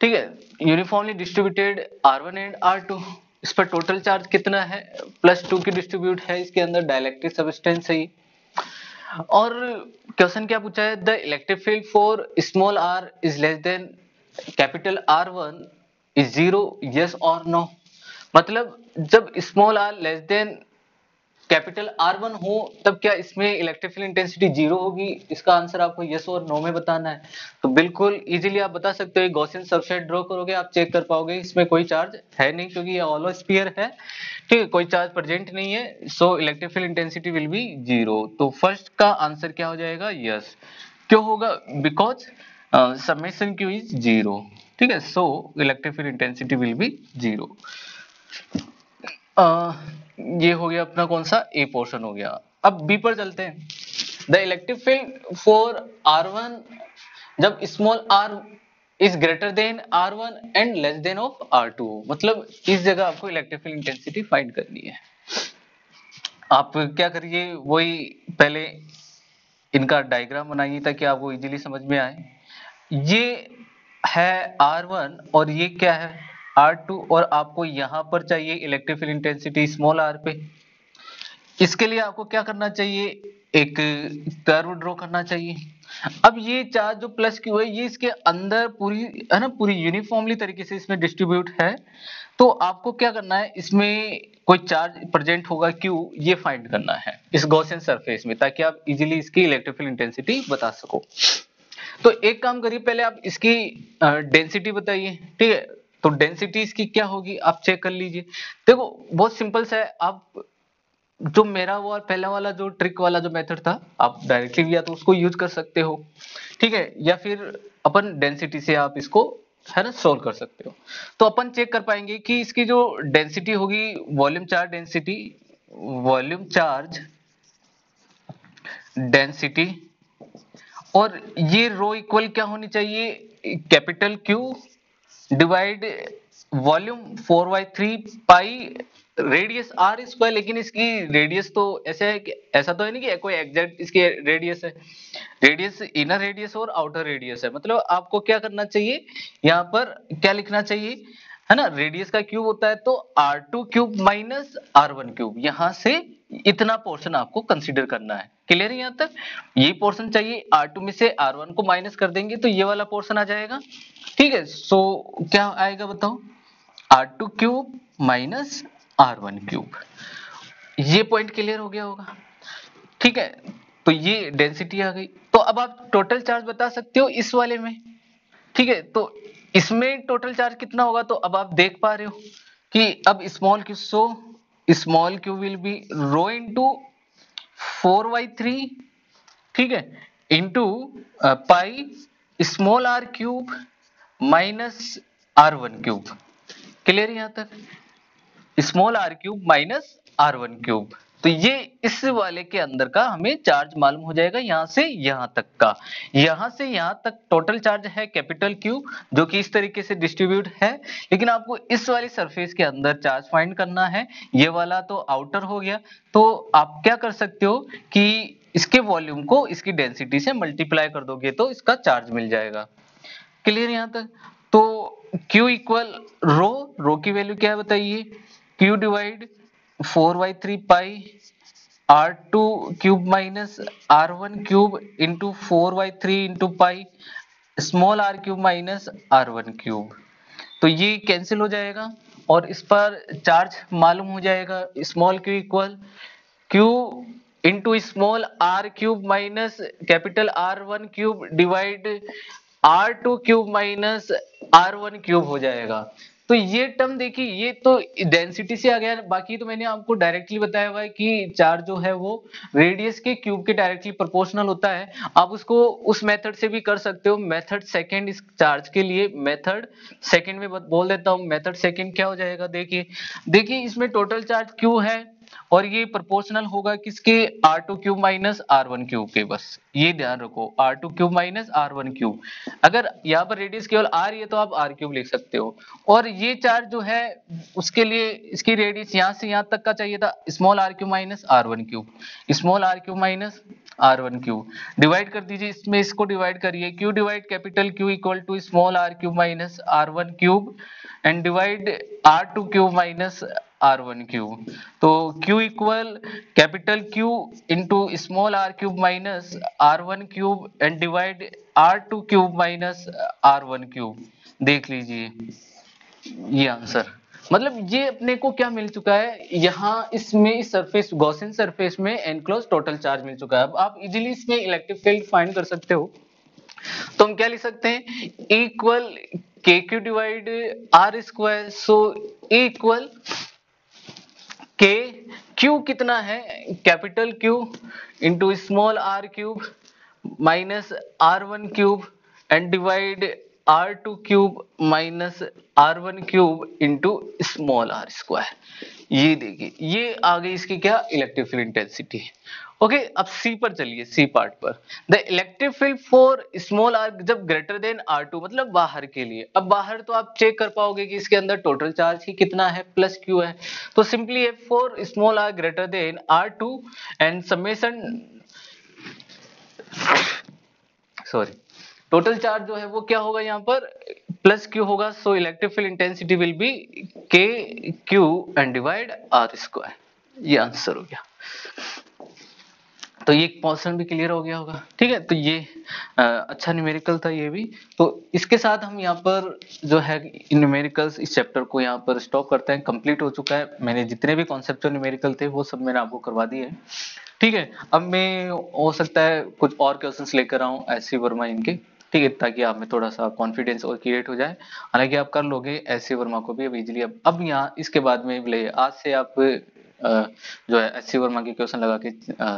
ठीक है, uniformly distributed R1 and R2। इस पर टोटल चार्ज कितना है +2 की डिस्ट्रीब्यूट है, इसके अंदर डाइलेक्ट्रिक सब्सटेंस है। और क्वेश्चन क्या पूछा है, the electric field for small r is less than capital R1 is 0, yes और नो। मतलब जब small r less than capital R1 हो तब क्या इसमें इलेक्ट्रिक फील्ड इंटेंसिटी 0 होगी, इसका आंसर आपको यस और नो में बताना है। तो बिल्कुल इजीली आप बता सकते हो, गॉसियन सरफेस ड्रॉ करोगे आप चेक कर पाओगे इसमें कोई चार्ज है नहीं, क्योंकि ये ऑलो स्फीयर है। ठीक है, कोई चार्ज प्रेजेंट नहीं है, सो electric field intensity will B 0। तो फर्स्ट का आंसर क्या हो जाएगा, यस। क्यों होगा, बिकॉज समेशन क्यू इज 0। ठीक है, सो electric field intensity will B 0। ये हो गया अपना कौन सा, ए पोर्शन हो गया। अब बी पर चलते हैं। The electric field for R1 जब small r is greater than R1 and less than of R2, मतलब इस जगह आपको इलेक्ट्रिक फील्ड इंटेंसिटी फाइंड करनी है। आप क्या करिए, वही पहले इनका डायग्राम बनाइए ताकि आपको इजीली समझ में आए। ये है R1 और ये क्या है R2, और आपको यहां पर चाहिए electric field intensity small r पे। इसके लिए आपको क्या करना चाहिए, एक कर्व ड्रॉ करना चाहिए। अब ये चार्ज जो +q है ये इसके अंदर पूरी है ना, पूरी यूनिफॉर्मली तरीके से इसमें डिस्ट्रीब्यूट है। तो आपको क्या करना है, इसमें कोई चार्ज प्रेजेंट होगा Q, ये फाइंड करना है इस गॉसियन सरफेस में, ताकि आप इजीली इसकी इलेक्ट्रिक फील्ड इंटेंसिटी बता सको। तो एक काम करिए, पहले आप इसकी डेंसिटी बताइए, ठीक है। तो डेंसिटी इसकी क्या होगी आप चेक कर लीजिए। देखो बहुत सिंपल सा है, आप जो मेरा वो पहला वाला जो ट्रिक वाला जो मेथड था, आप डायरेक्टली भी या तो उसको यूज कर सकते हो, ठीक है, या फिर अपन डेंसिटी से आप इसको है ना सोल्व कर सकते हो। तो अपन चेक कर पाएंगे कि इसकी जो डेंसिटी होगी, volume charge density, volume charge density, और ये रो इक्वल क्या होनी चाहिए, कैपिटल Q डिवाइड वॉल्यूम 4/3 पाई रेडियस R स्क्वायर। लेकिन इसकी रेडियस तो ऐसे है कि ऐसा तो है नहीं कि कोई एग्जैक्ट इसकी रेडियस है, रेडियस इनर रेडियस और आउटर रेडियस है। मतलब आपको क्या करना चाहिए, यहाँ पर क्या लिखना चाहिए, है ना, रेडियस का क्यूब होता है तो R2 cube minus R1 cube, यहां से इतना पोर्शन आपको कंसीडर करना है। क्लियर है यहाँ तक, ये पोर्शन चाहिए, R2 में से R1 को माइनस कर देंगे तो ये वाला पोर्शन आ जाएगा, ठीक है। सो क्या आएगा बताओ, R2 cube minus R1 cube. ये पॉइंट क्लियर हो गया होगा, ठीक है। तो ये डेंसिटी आ गई। तो अब आप टोटल चार्ज बता सकते हो इस वाले में, ठीक है। तो इसमें टोटल चार्ज कितना होगा, तो अब आप देख पा रहे हो कि अब small q, so small q will be rho into 4/3, ठीक है, into pi small r cube minus R1 cube. Clear यहां तक, small r cube minus R1 cube. तो ये इस वाले के अंदर का हमें चार्ज मालूम हो जाएगा, यहां से यहां तक का, यहां से यहां तक टोटल चार्ज है कैपिटल Q, जो कि इस तरीके से डिस्ट्रीब्यूट है। लेकिन आपको इस वाली सरफेस के अंदर चार्ज फाइंड करना है, ये वाला तो आउटर हो गया। तो आप क्या कर सकते हो कि इसके वॉल्यूम को इसकी डेंसिटी से मल्टीप्लाई कर दोगे तो इसका चार्ज मिल जाएगा। क्लियर यहां तक। तो Q इक्वल रो की वैल्यू क्या है बताइए, Q डिवाइड 4/3 पाई R2 cube minus R1 cube into 4/3 into pi small r cube minus R1 cube. तो ये कैंसिल हो जाएगा और इस पर चार्ज मालूम हो जाएगा, small q equal Q into small r cube minus capital R1 cube divide R2 cube minus R1 cube हो जाएगा। तो ये टर्म देखिए, ये तो डेंसिटी से आ गया, बाकी तो मैंने आपको डायरेक्टली बताया हुआ है कि चार्ज जो है वो रेडियस के क्यूब के डायरेक्टली प्रोपोर्शनल होता है। आप उसको उस मेथड से भी कर सकते हो, मेथड सेकंड इस चार्ज के लिए, मेथड सेकंड में बोल देता हूँ। मेथड सेकंड क्या हो जाएगा, देखिए देखिए इसमें टोटल चार्ज क्यू है और ये प्रोपोर्शनल होगा किसके, R2 cube minus R1 cube के। बस ये ध्यान रखो, R2 cube minus R1 cube. अगर यहाँ पर रेडियस केवल R है तो आप R क्यूब लिख सकते हो। और ये चार्ज जो है उसके लिए इसकी रेडियस यहाँ से यहाँ तक का चाहिए था, small r cube minus R1 cube, small r cube minus R1 cube. Divide कर दीजिए, इसमें इसको डिवाइड करिए, Q divide capital Q equal to small r cube minus R1 cube and divide R2 cube minus R1 cube. तो Q equal capital Q into small r cube minus R1 cube and divide R2 cube minus R1 cube. देख लीजिए ये आंसर, मतलब ये अपने को क्या मिल चुका है, यहाँ इसमें इस सरफेस गॉसियन सरफेस में एनक्लोज टोटल चार्ज मिल चुका है। अब आप इजीली इसमें इलेक्ट्रिक फील्ड फाइंड कर सकते हो। तो हम क्या लिख सकते हैं, equal k q divide r square. So equal k q कितना है, capital q into small r cube minus R1 cube and divide R2 cube minus R1 cube into small r square. ये देखिए ये आ गई इसकी क्या, इलेक्ट्रिक फील्ड इंटेंसिटी। ओके, अब सी पर चलिए, सी पार्ट पर। The electric field for small r जब ग्रेटर देन R2, मतलब बाहर के लिए। अब बाहर तो आप चेक कर पाओगे कि इसके अंदर टोटल चार्ज ही कितना है, प्लस क्यू है। तो सिंपली है for small r greater than R2 and summation, sorry, total charge जो है वो क्या होगा यहाँ पर, प्लस क्यू होगा। So electric field intensity will be k q and divide r square. ये आंसर हो गया। तो ये पोर्शन भी क्लियर हो गया होगा। ठीक है, तो ये अच्छा न्यूमेरिकल था ये भी। तो इसके साथ हम यहाँ पर जो है न्यूमेरिकल्स इस चैप्टर को यहाँ पर स्टॉप करते हैं, कंप्लीट हो चुका है। मैंने जितने भी कॉन्सेप्चुअल न्यूमेरिकल थे वो सब मैंने आपको करवा दिए हैं। ठीक है, अब मैं हो सकता है कुछ और क्वेश्चंस लेकर आऊं एससी वर्मा इनके, ठीक है, ताकि आप में थोड़ा सा कॉन्फिडेंस और क्रिएट हो जाए। हालांकि आप कर लोगे एससी वर्मा को भी अब इजीली। अब यहाँ इसके बाद में आज से आप जो है एससी वर्मा के क्वेश्चन लगा के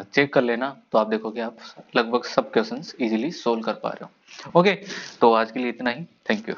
चेक कर लेना, तो आप देखोगे आप लगभग सब क्वेश्चंस इजीली सोल्व कर पा रहे हो। ओके, तो आज के लिए इतना ही। Thank you.